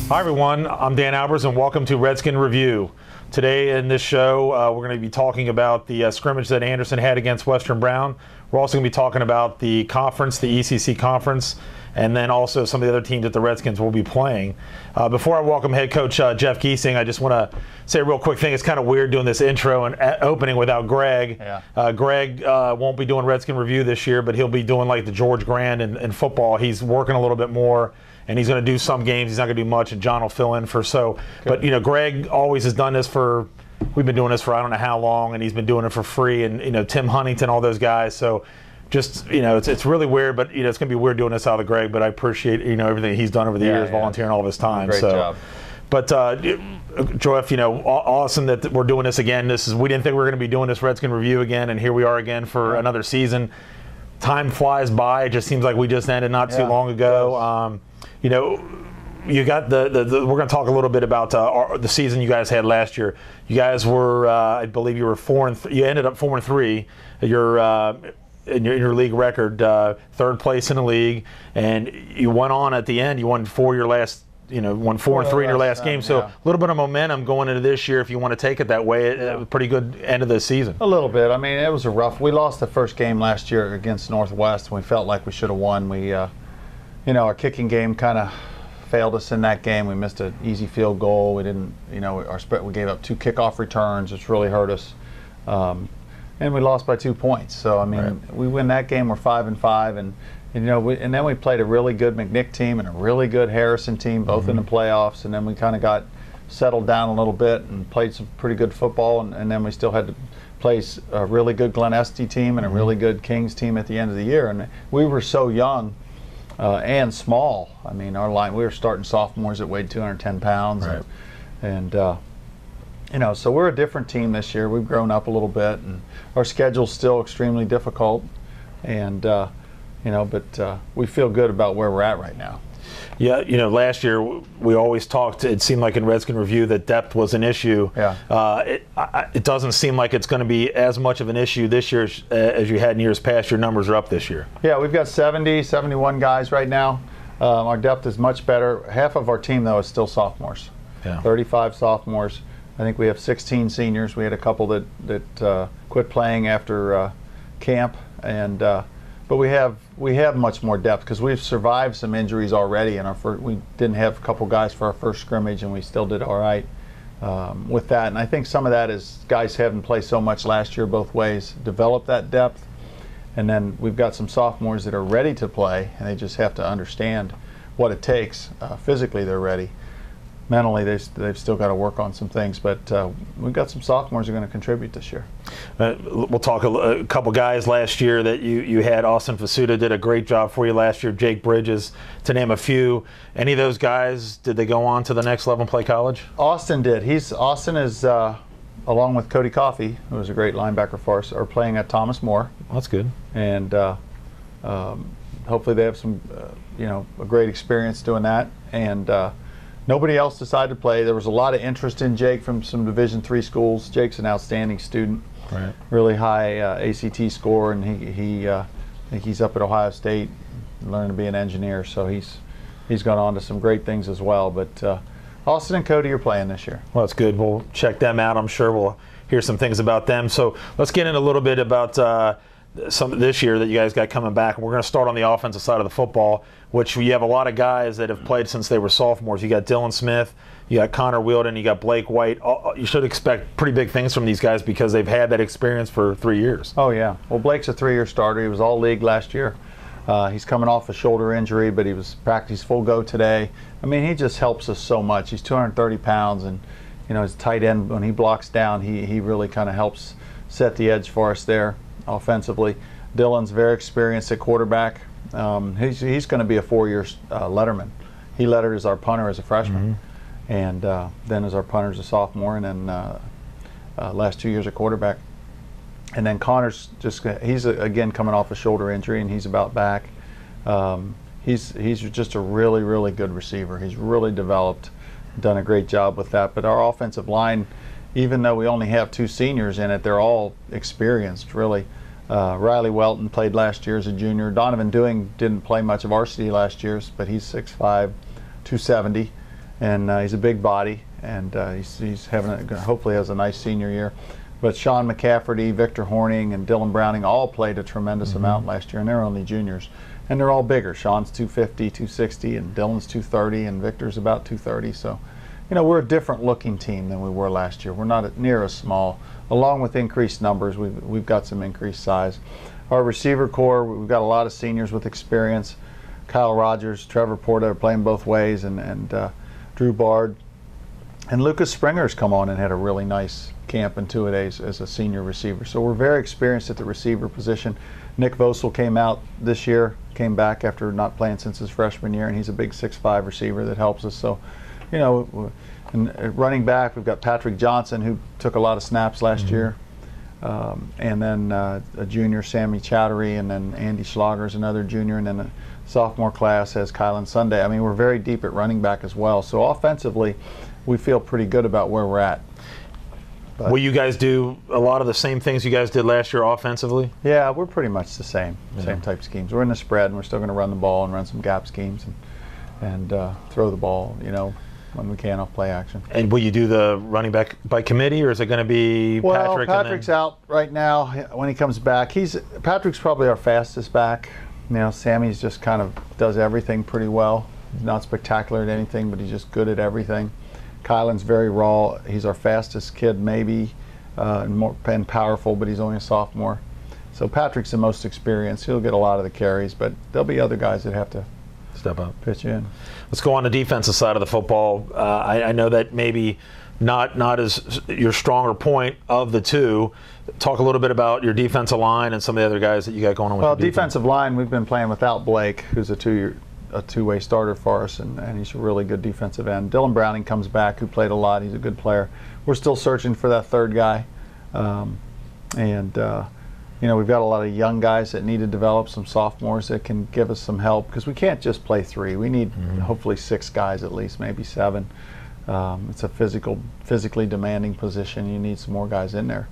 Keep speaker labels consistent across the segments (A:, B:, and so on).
A: Hi everyone, I'm Dan Albers and welcome to Redskin Review. Today in this show, we're going to be talking about the scrimmage that Anderson had against Western Brown. We're also going to be talking about the conference, the ECC conference, and then also some of the other teams that the Redskins will be playing. Before I welcome head coach Jeff Giesting, I just want to say a real quick thing. It's kind of weird doing this intro and opening without Greg.
B: Yeah.
A: Greg won't be doing Redskin Review this year, but he'll be doing like the George Grand in football. He's working a little bit more, and he's going to do some games. He's not going to do much, and John will fill in for so. Good. But, you know, Greg always has done this for, we've been doing this for I don't know how long, and he's been doing it for free, and, you know, Tim Huntington, all those guys. So just, you know, it's really weird, but, you know, it's going to be weird doing this out of Greg, but I appreciate, you know, everything he's done over the years, volunteering all of his time.
B: Great job.
A: But, Jeff, you know, awesome that we're doing this again. We didn't think we were going to be doing this Redskin Review again, and here we are again for another season. Time flies by. It just seems like we just ended not too long ago. You know, you got we're going to talk a little bit about the season you guys had last year. You guys were, I believe, you were 4-3. You ended up 4-3. In your league record, third place in the league, and you went on at the end. You won 4 in your last game. So a little bit of momentum going into this year. If you want to take it that way, it was a pretty good end of the season.
B: A little bit. I mean, it was a rough. We lost the first game last year against Northwest. We felt like we should have won. We, you know, our kicking game kind of failed us in that game. We missed an easy field goal. We didn't, you know, we gave up 2 kickoff returns, which really hurt us. And we lost by 2 points. So I mean, we win that game. We're 5-5, and you know, and then we played a really good McNick team and a really good Harrison team, both in the playoffs. And then we kind of got settled down a little bit and played some pretty good football. And then we still had to play a really good Glen Estee team and a really good Kings team at the end of the year. And we were so young and small. I mean, our line, we were starting sophomores that weighed 210 pounds, and you know, so we're a different team this year. We've grown up a little bit, and our schedule's still extremely difficult. And you know, but we feel good about where we're at right now.
A: Yeah, you know, last year we always talked. It seemed like in Redskin Review that depth was an issue.
B: Yeah.
A: It doesn't seem like it's going to be as much of an issue this year as you had in years past. Your numbers are up this year.
B: Yeah, we've got 71 guys right now. Our depth is much better. Half of our team, though, is still sophomores.
A: Yeah.
B: 35 sophomores. I think we have 16 seniors. We had a couple that quit playing after camp, and but we have much more depth because we've survived some injuries already. And we didn't have a couple guys for our first scrimmage, and we still did all right with that. And I think some of that is guys having played so much last year both ways, developed that depth. And then we've got some sophomores that are ready to play, and they just have to understand what it takes. Physically, they're ready. Mentally, they've still got to work on some things, but we've got some sophomores who are going to contribute this year.
A: We'll talk a couple guys last year that you had. Austin Fasuta did a great job for you last year. Jake Bridges, to name a few. Any of those guys, did they go on to the next level and play college?
B: Austin did. Austin is, along with Cody Coffey, who was a great linebacker for us, are playing at Thomas More.
A: That's good.
B: And hopefully they have some, you know, a great experience doing that. And nobody else decided to play. There was a lot of interest in Jake from some Division III schools. Jake's an outstanding student, really high ACT score, and I think he's up at Ohio State, learning to be an engineer. So he's gone on to some great things as well. But Austin and Cody are playing this year.
A: Well, that's good. We'll check them out. I'm sure we'll hear some things about them. So let's get in a little bit about some this year that you guys got coming back. We're going to start on the offensive side of the football, which you have a lot of guys that have played since they were sophomores. You got Dylan Smith, you got Connor Wielden, you got Blake White. You should expect pretty big things from these guys because they've had that experience for 3 years.
B: Oh, yeah. Well, Blake's a 3-year starter. He was all league last year. He's coming off a shoulder injury, but he was practice full go today. I mean, he just helps us so much. He's 230 pounds, and, you know, his tight end, when he blocks down, he really kind of helps set the edge for us there offensively. Dylan's very experienced at quarterback. He's going to be a 4-year letterman. He lettered as our punter as a freshman, and then as our punter as a sophomore, and then last 2 years at quarterback. And then Connor's he's again coming off a shoulder injury, and he's about back. He's just a really, really good receiver. He's really developed, done a great job with that. But our offensive line, even though we only have 2 seniors in it, they're all experienced, really. Riley Welton played last year as a junior. Donovan Dewing didn't play much of varsity last year, but he's 6'5", 270, and he's a big body, and he's hopefully has a nice senior year. But Sean McCafferty, Victor Horning, and Dylan Browning all played a tremendous amount last year, and they're only juniors. And they're all bigger. Sean's 250, 260, and Dylan's 230, and Victor's about 230. So, we're a different looking team than we were last year. We're not near as small. Along with increased numbers, we've got some increased size. Our receiver core, we've got a lot of seniors with experience. Kyle Rogers, Trevor Porta are playing both ways, and Drew Bard. And Lucas Springer's come on and had a really nice camp in two-a-days as a senior receiver. So we're very experienced at the receiver position. Nick Vosel came out this year, came back after not playing since his freshman year, and he's a big 6'5" receiver that helps us. So, and running back, we've got Patrick Johnson, who took a lot of snaps last year, and then a junior, Sammy Chattery, and then Andy Schlager's another junior, and then the sophomore class has Kylan Sunday. I mean, we're very deep at running back as well. So offensively, we feel pretty good about where we're at. But
A: will you guys do a lot of the same things you guys did last year offensively?
B: Yeah, we're pretty much the same type schemes. We're in the spread, and we're still going to run the ball and run some gap schemes and throw the ball, when we can off play action.
A: And will you do the running back by committee, or is it going to be Patrick?
B: Well, Patrick's out right now. When he comes back, Patrick's probably our fastest back. Sammy's just kind of does everything pretty well. He's not spectacular at anything, but he's just good at everything. Kylan's very raw. He's our fastest kid, maybe, and powerful, but he's only a sophomore. So Patrick's the most experienced. He'll get a lot of the carries, but there'll be other guys that have to
A: step up,
B: pitch in.
A: Let's go on the defensive side of the football. I know that maybe not as your stronger point of the two. Talk a little bit about your defensive line and some of the other guys that you got going on with
B: Well,
A: your
B: defensive line, we've been playing without Blake, who's a two-way starter for us, and he's a really good defensive end. Dylan Browning comes back, who played a lot. He's a good player. We're still searching for that third guy. We've got a lot of young guys that need to develop, some sophomores that can give us some help, because we can't just play three. We need hopefully 6 guys at least, maybe 7. It's a physically demanding position. You need some more guys in there.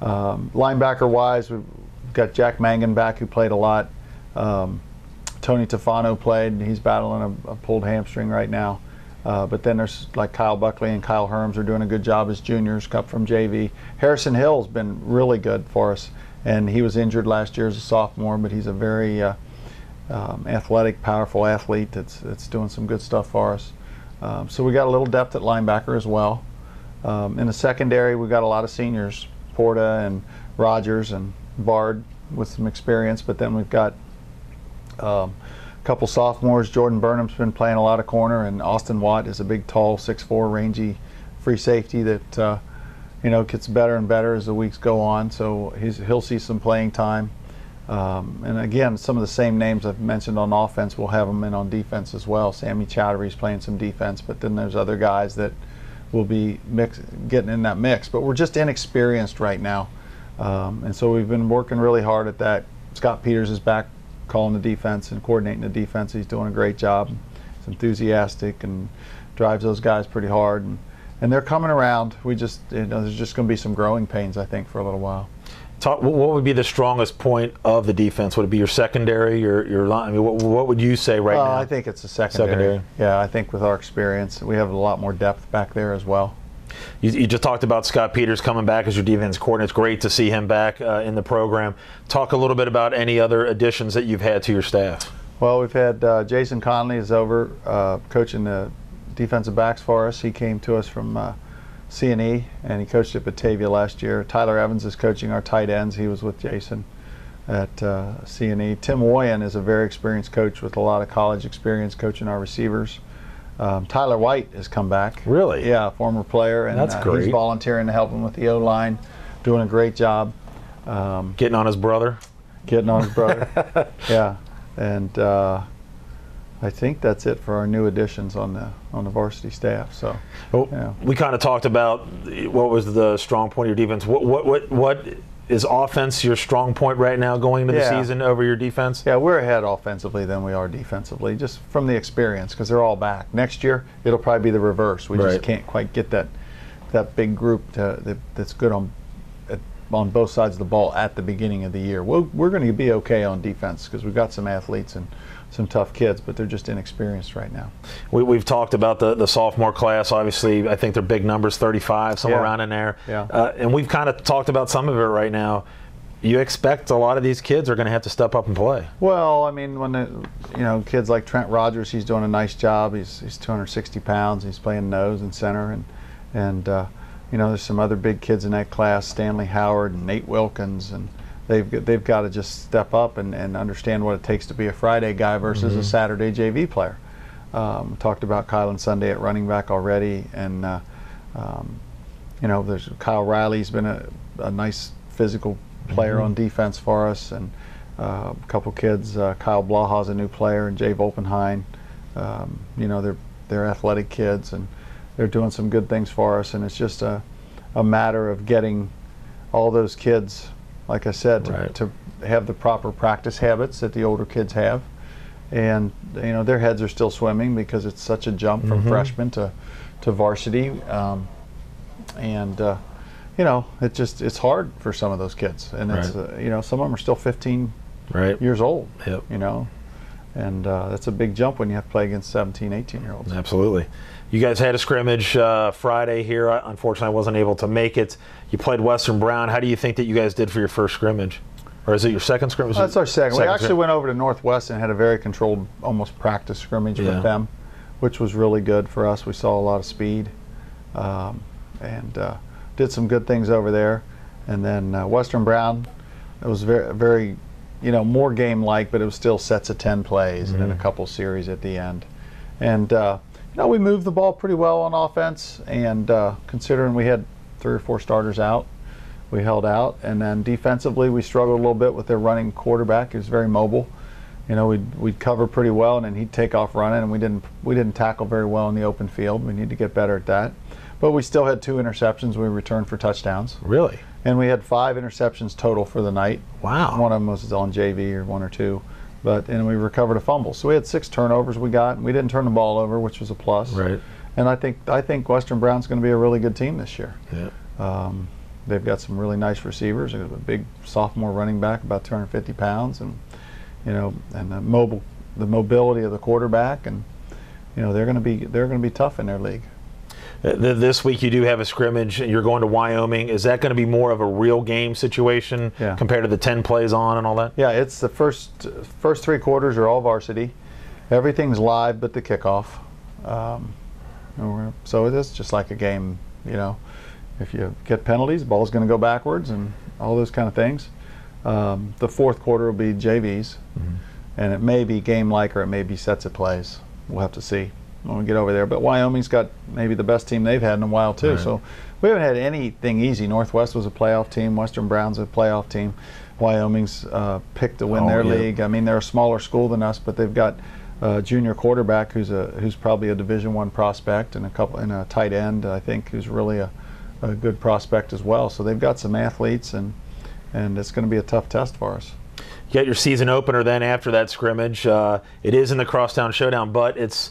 B: Linebacker-wise, we've got Jack Mangan back, who played a lot. Tony Tefano played. He's battling a pulled hamstring right now. But then there's like Kyle Buckley and Kyle Herms are doing a good job as juniors, up from JV. Harrison Hill's been really good for us, and he was injured last year as a sophomore, but he's a very athletic, powerful athlete that's doing some good stuff for us. So we got a little depth at linebacker as well. In the secondary, we got a lot of seniors, Porta and Rogers and Bard with some experience, but then we've got a couple sophomores. Jordan Burnham's been playing a lot of corner, and Austin Watt is a big, tall, 6'4", rangy free safety that gets better and better as the weeks go on. So he'll see some playing time. And again, some of the same names I've mentioned on offense, we'll have them in on defense as well. Sammy Chattery's playing some defense, but then there's other guys that will be getting in that mix. But we're just inexperienced right now. And so we've been working really hard at that. Scott Peters is back calling the defense and coordinating the defense. He's doing a great job. He's enthusiastic and drives those guys pretty hard. And they're coming around. We just, there's just going to be some growing pains, I think, for a little while.
A: What would be the strongest point of the defense? Would it be your secondary, your line? I mean, what would you say right now?
B: I think it's the secondary. Yeah, I think with our experience, we have a lot more depth back there as well.
A: You just talked about Scott Peters coming back as your defense coordinator. It's great to see him back in the program. Talk a little bit about any other additions that you've had to your staff.
B: Well, we've had Jason Conley is over coaching the defensive backs for us. He came to us from C&E, and he coached at Batavia last year. Tyler Evans is coaching our tight ends. He was with Jason at C&E. Tim Woyan is a very experienced coach with a lot of college experience coaching our receivers. Tyler White has come back.
A: Really?
B: Yeah, former player. And
A: that's great.
B: He's volunteering to help him with the O-line, doing a great job.
A: Getting on his brother?
B: Getting on his brother. Yeah. And I think that's it for our new additions on the varsity staff. So,
A: we kind of talked about what was the strong point of your defense. What is offense your strong point right now going into the season over your defense?
B: Yeah, we're ahead offensively than we are defensively, just from the experience, because they're all back. Next year, it'll probably be the reverse. We just can't quite get that big group that's good on both sides of the ball at the beginning of the year. We're going to be okay on defense because we've got some athletes and some tough kids, but they're just inexperienced right now.
A: We've talked about the sophomore class. Obviously, I think they're big numbers, 35, somewhere around in there.
B: Yeah.
A: And we've kind of talked about some of it right now. You expect a lot of these kids are going to have to step up and play.
B: Well, I mean, when kids like Trent Rogers, he's doing a nice job. He's 260 pounds. He's playing nose and center, and there's some other big kids in that class, Stanley Howard and Nate Wilkins, and they've got to just step up and understand what it takes to be a Friday guy versus a Saturday JV player. We talked about Kylan Sunday at running back already, and there's Kyle Riley's been a nice physical player on defense for us, and a couple kids, Kyle Blaha's a new player, and Jay Volpenheim. They're athletic kids, and they're doing some good things for us, and it's just a matter of getting all those kids, like I said, to have the proper practice habits that the older kids have, and their heads are still swimming because it's such a jump from freshman to varsity, it's hard for some of those kids, and it's some of them are still 15 years old.
A: Yep.
B: And that's a big jump when you have to play against 17, 18-year-olds.
A: Absolutely. You guys had a scrimmage Friday here. Unfortunately, I wasn't able to make it. You played Western Brown. How do you think that you guys did for your first scrimmage? Or is it your second scrimmage?
B: That's our second. We actually went over to Northwest and had a very controlled, almost practice scrimmage with them, which was really good for us. We saw a lot of speed, and did some good things over there. And then Western Brown, it was very, very, more game-like, but it was still sets of 10 plays and then a couple series at the end. And we moved the ball pretty well on offense, and considering we had 3 or 4 starters out, we held out. And then defensively, we struggled a little bit with their running quarterback. He was very mobile. We'd cover pretty well, and then he'd take off running, and we didn't tackle very well in the open field. We need to get better at that. But we still had 2 interceptions. We returned for touchdowns.
A: Really?
B: And we had 5 interceptions total for the night.
A: Wow.
B: One of them was on JV, or 1 or 2. And we recovered a fumble. So we had 6 turnovers we got, and we didn't turn the ball over, which was a plus.
A: Right.
B: And I think Western Brown's going to be a really good team this year.
A: Yeah.
B: They've got some really nice receivers. They've got a big sophomore running back, about 250 pounds, and the mobility of the quarterback, and they're going to be tough in their league.
A: This week you do have a scrimmage. You're going to Wyoming. Is that going to be more of a real game situation compared to the 10 plays on and all that? Yeah,
B: it's the first 3 quarters are all varsity. Everything's live but the kickoff. So it is just like a game. If you get penalties, the ball's going to go backwards and all those kind of things. The 4th quarter will be JVs, and it may be game-like or it may be sets of plays. We'll have to see when we get over there. But Wyoming's got maybe the best team they've had in a while too. So we haven't had anything easy. Northwest was a playoff team. Western Brown's a playoff team. Wyoming's picked to win their league. I mean, they're a smaller school than us, but they've got a junior quarterback who's probably a Division I prospect, and a tight end, I think, who's really a good prospect as well. So they've got some athletes, and it's going to be a tough test for us.
A: You got your season opener then after that scrimmage. It is in the Crosstown Showdown, but it's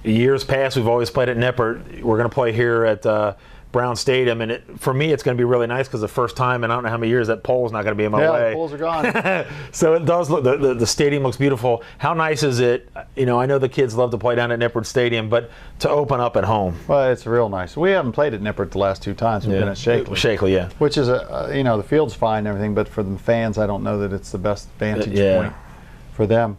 A: years past, we've always played at Nippert. We're going to play here at Brown Stadium, and for me, it's going to be really nice because the first time in I don't know how many years that pole's not going to be in my way.
B: Yeah, the poles are gone.
A: So it does look. The stadium looks beautiful. How nice is it? I know the kids love to play down at Nippert Stadium, but to open up at home.
B: Well, it's real nice. We haven't played at Nippert the last 2 times. We've been at Shakely.
A: Shakely, yeah.
B: Which is the field's fine and everything, but for the fans, I don't know that it's the best vantage point for them.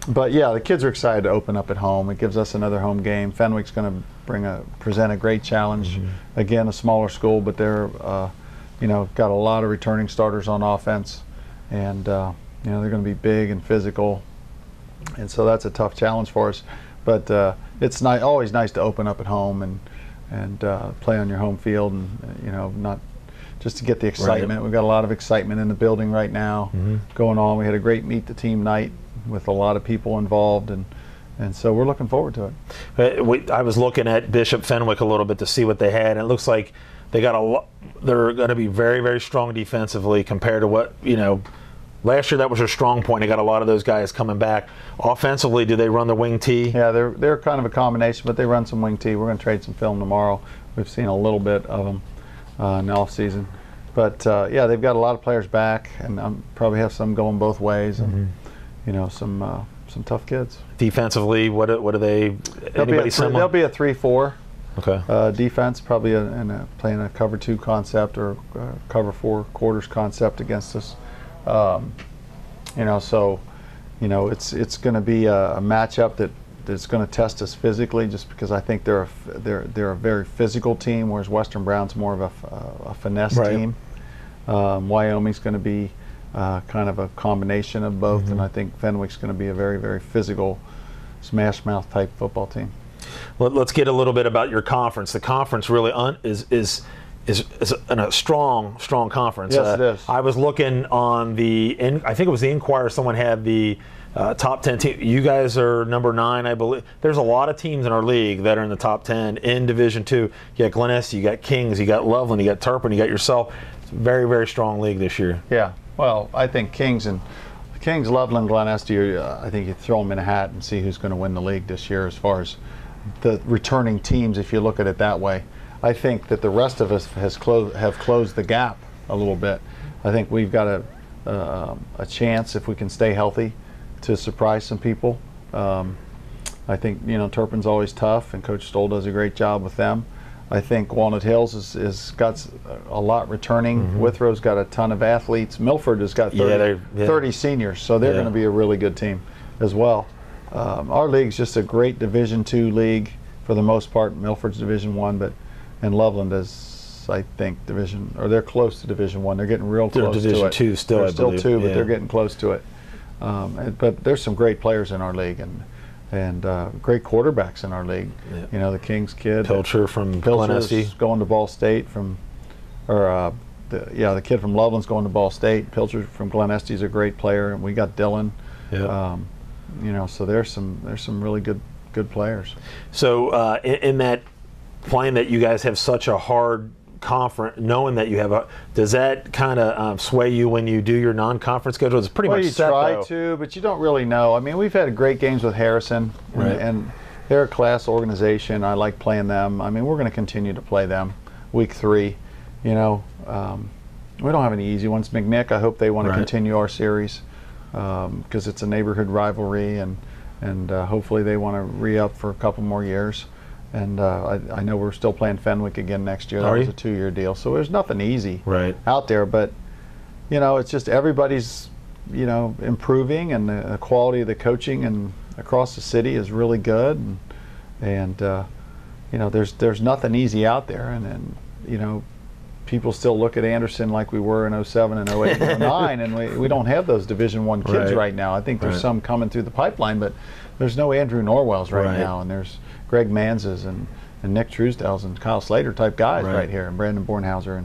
B: But yeah, the kids are excited to open up at home. It gives us another home game. Fenwick's going to present a great challenge. Again, a smaller school, but they're got a lot of returning starters on offense, and they're going to be big and physical, and so that's a tough challenge for us. But it's always nice to open up at home and play on your home field, and not just to get the excitement. We've got a lot of excitement in the building right now going on. We had a great meet the team night with a lot of people involved, and so we're looking forward to it.
A: I was looking at Bishop Fenwick a little bit to see what they had, and it looks like they got they're going to be very, very strong defensively compared to what last year. That was their strong point. They got a lot of those guys coming back. Offensively, do they run the wing T?
B: Yeah, they're kind of a combination, but they run some wing T. We're going to trade some film tomorrow. We've seen a little bit of them in the off season, But yeah, they've got a lot of players back, and probably have some going both ways, and you know, some tough kids.
A: Defensively, what are they? Anybody similar?
B: They'll be a 3-4.
A: Okay.
B: Defense, probably playing a cover 2 concept or cover 4 quarters concept against us. You know, so you know, it's going to be a matchup that's going to test us physically, just because I think they're a very physical team, whereas Western Brown's more of a finesse team. Wyoming's going to be kind of a combination of both, and I think Fenwick's going to be a very, very physical, smash mouth type football team.
A: Let's get a little bit about your conference. The conference really is a strong conference.
B: Yes, it is.
A: I was looking on I think it was the Inquirer. Someone had the top 10 team. You guys are number 9, I believe. There's a lot of teams in our league that are in the top 10 in Division II. You got Glen Estee, you got Kings, you got Loveland, you got Turpin, you got yourself. It's a very, very strong league this year.
B: Yeah. Well, I think Kings, Loveland, Glen Estee, I think you throw them in a hat and see who's going to win the league this year as far as the returning teams, if you look at it that way. I think that the rest of us have closed the gap a little bit. I think we've got a chance, if we can stay healthy, to surprise some people. I think, you know, Turpin's always tough, and Coach Stoll does a great job with them. I think Walnut Hills is got a lot returning. Withrow's got a ton of athletes. Milford has got 30 seniors, so they're going to be a really good team as well. Our league's just a great Division II league for the most part. Milford's Division I, and Loveland is, I think, they're close to Division I. They're getting real close to it.
A: Division II still,
B: they're
A: I
B: still
A: believe.
B: 2, but they're getting close to it. But there's some great players in our league, and great quarterbacks in our league.
A: Yeah.
B: You know, the Kings kid,
A: Pilcher from Glen Estee,
B: going to Ball State the kid from Loveland's going to Ball State. Pilcher from Glen Estee's a great player, and we got Dylan.
A: Yeah.
B: You know, so there's some really good players.
A: So in that playing that you guys have such a hard conference, knowing that you have does that kind of sway you when you do your non-conference schedule? It's pretty much set,
B: you try
A: though.
B: to, but you don't really know. I mean, we've had great games with Harrison, and they're a class organization. I like playing them. I mean, we're going to continue to play them week 3. You know, we don't have any easy ones. McNick, I hope they want to continue our series, because it's a neighborhood rivalry, and hopefully they want to re-up for a couple more years. And I know we're still playing Fenwick again next year. That was a 2-year deal, so there's nothing easy out there. But you know, it's just everybody's, you know, improving, and the quality of the coaching and across the city is really good. And you know, there's nothing easy out there. And you know, people still look at Anderson like we were in 07 and 08 and 09, and we don't have those Division I kids right now. I think there's some coming through the pipeline, but there's no Andrew Norwells right now, and there's Greg Manzes and Nick Truesdells and Kyle Slater type guys right here, and Brandon Bornhauser.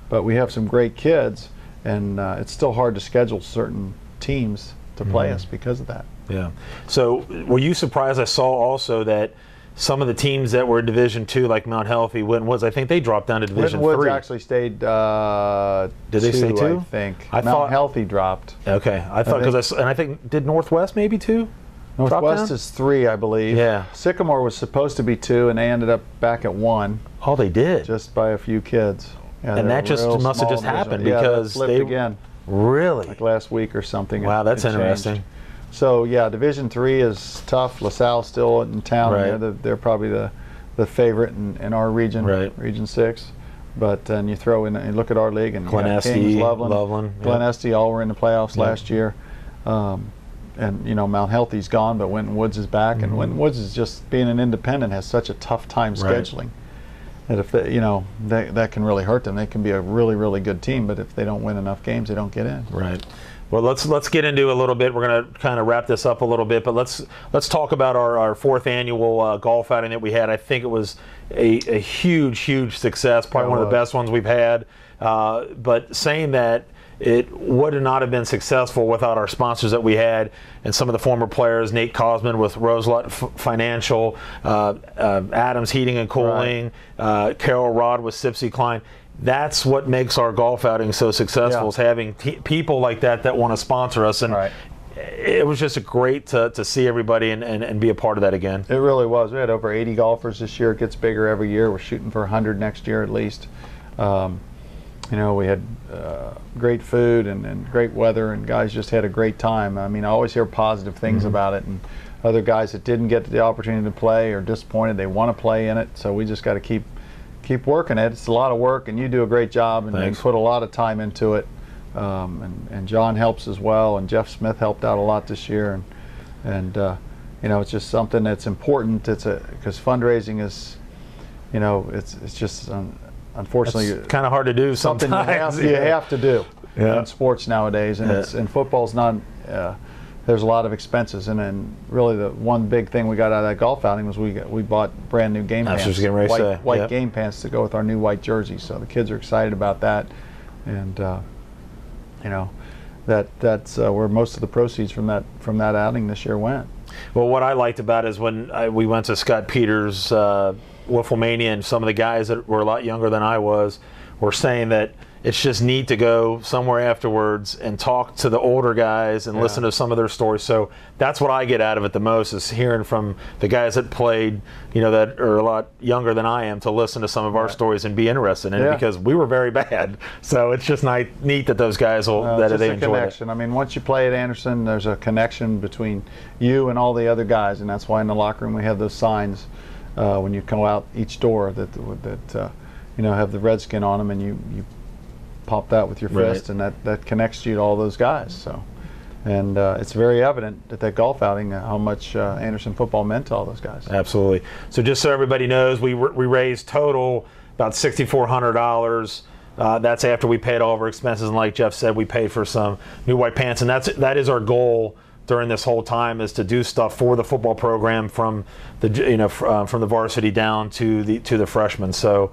B: But we have some great kids, and it's still hard to schedule certain teams to play us because of that.
A: Yeah. So were you surprised? I saw also that some of the teams that were in Division II, like Mount Healthy, Winton Woods, I think they dropped down to Division
B: Winton Woods
A: III.
B: actually stayed.
A: Did they stay 2?
B: I think.
A: I
B: Mount Healthy dropped.
A: Okay, I thought I think did Northwest maybe 2?
B: Northwest is 3, I believe.
A: Yeah.
B: Sycamore was supposed to be 2, and they ended up back at 1.
A: Oh, they did.
B: Just by a few kids. Yeah,
A: and that just must have just happened because
B: they flipped again.
A: Really?
B: Like last week or something.
A: Wow, that's interesting.
B: So yeah, Division III is tough. LaSalle's still in town. They're probably the favorite in our region, Region 6. But then you throw in, and look at our league, and
A: Glen Estee,
B: Kings, Loveland, Glen
A: Yep.
B: Estee, all were in the playoffs last year. And you know, Mount Healthy's gone, but Winton Woods is back, and Winton Woods is just being an independent has such a tough time scheduling that if they, you know, that can really hurt them. They can be a really, really good team, but if they don't win enough games, they don't get in.
A: Right. Well, let's get into a little bit. We're going to kind of wrap this up a little bit, but let's talk about our 4th annual golf outing that we had. I think it was a huge success, probably one of the best ones we've had. But saying that, it would not have been successful without our sponsors that we had and some of the former players, Nate Cosman with Roselot Financial, Adams Heating and Cooling, Carol Rod with Sipsy Klein. That's what makes our golf outing so successful, is having people like that want to sponsor us. And it was just great to see everybody and be a part of that again.
B: It really was. We had over 80 golfers this year. It gets bigger every year. We're shooting for 100 next year at least. we had great food and great weather, and guys just had a great time. I mean, I always hear positive things about it, and other guys that didn't get the opportunity to play are disappointed. They want to play in it, so we just got to keep working it. It's a lot of work, and you do a great job, and put a lot of time into it. And John helps as well, and Jeff Smith helped out a lot this year, and it's just something that's important. Because fundraising is, it's just unfortunately
A: it's kind of hard to do.
B: Something you have to do in sports nowadays, and and football's not. There's a lot of expenses, and then really the one big thing we got out of that golf outing was we bought brand new game pants, white game pants to go with our new white jerseys. So the kids are excited about that, and that's where most of the proceeds from that outing this year went.
A: Well, what I liked about it is when we went to Scott Peters' Wifflemania, and some of the guys that were a lot younger than I was were saying that it's just neat to go somewhere afterwards and talk to the older guys and listen to some of their stories. So that's what I get out of it the most, is hearing from the guys that played, that are a lot younger than I am, to listen to some of our stories and be interested in it, because we were very bad. So it's just neat that those guys that they enjoy it.
B: I mean, once you play at Anderson, there's a connection between you and all the other guys, and that's why in the locker room we have those signs when you come out each door that have the Redskin on them, and you pop that with your fist, and that connects you to all those guys. So, and it's very evident at that golf outing how much Anderson football meant to all those guys.
A: Absolutely. So just so everybody knows, we raised total about $6,400. That's after we paid all of our expenses, and like Jeff said, we paid for some new white pants, and that is our goal during this whole time, is to do stuff for the football program from the from the varsity down to the freshmen. So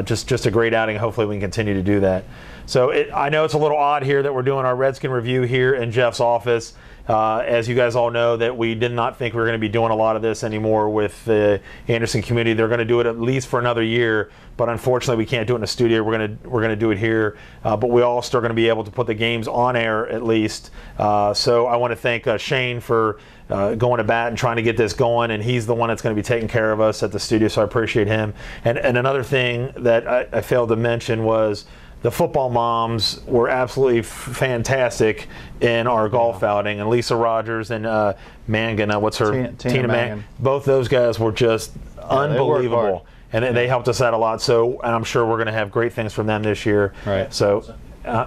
A: just a great outing. Hopefully we can continue to do that. So I know it's a little odd here that we're doing our Redskin review here in Jeff's office. As you guys all know, that we did not think we were going to be doing a lot of this anymore with the Anderson community. They're going to do it at least for another year, but unfortunately we can't do it in a studio. We're going to do it here, but we all still going to be able to put the games on air at least. So I want to thank Shane for going to bat and trying to get this going, and he's the one that's going to be taking care of us at the studio, so I appreciate him. And another thing that I failed to mention was the football moms were absolutely fantastic in our golf outing, and Lisa Rogers and Mangan, what's her? Tina Mangan. Both those guys were just unbelievable, and they helped us out a lot. So, and I'm sure we're going to have great things from them this year.
B: Right.
A: So,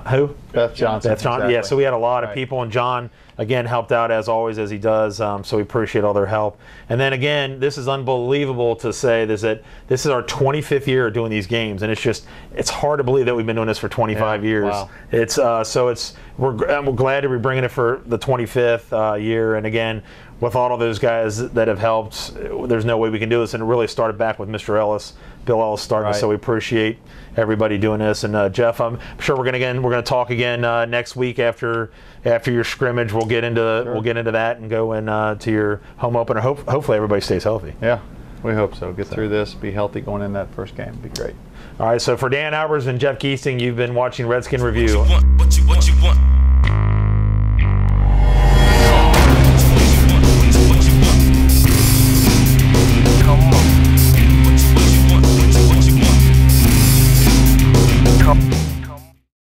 A: who?
B: Beth Johnson.
A: Exactly. Yeah. So we had a lot of people, and John again helped out as always, as he does. So we appreciate all their help. And then again, this is unbelievable to say this is our 25th year of doing these games, and it's hard to believe that we've been doing this for 25 years.
B: Wow.
A: It's we're glad to be bringing it for the 25th year. And again, with all of those guys that have helped, there's no way we can do this. And it really started back with Mr. Ellis, Bill Ellis starting. So we appreciate everybody doing this. And Jeff, I'm sure we're going to talk again next week after your scrimmage. We'll get into that and go to your home opener. Hopefully everybody stays healthy.
B: Yeah, we hope so. Get through this, be healthy going in that first game. It'd be great.
A: All right. So for Dan Albers and Jeff Giesting, you've been watching Redskin Review.
C: What you want?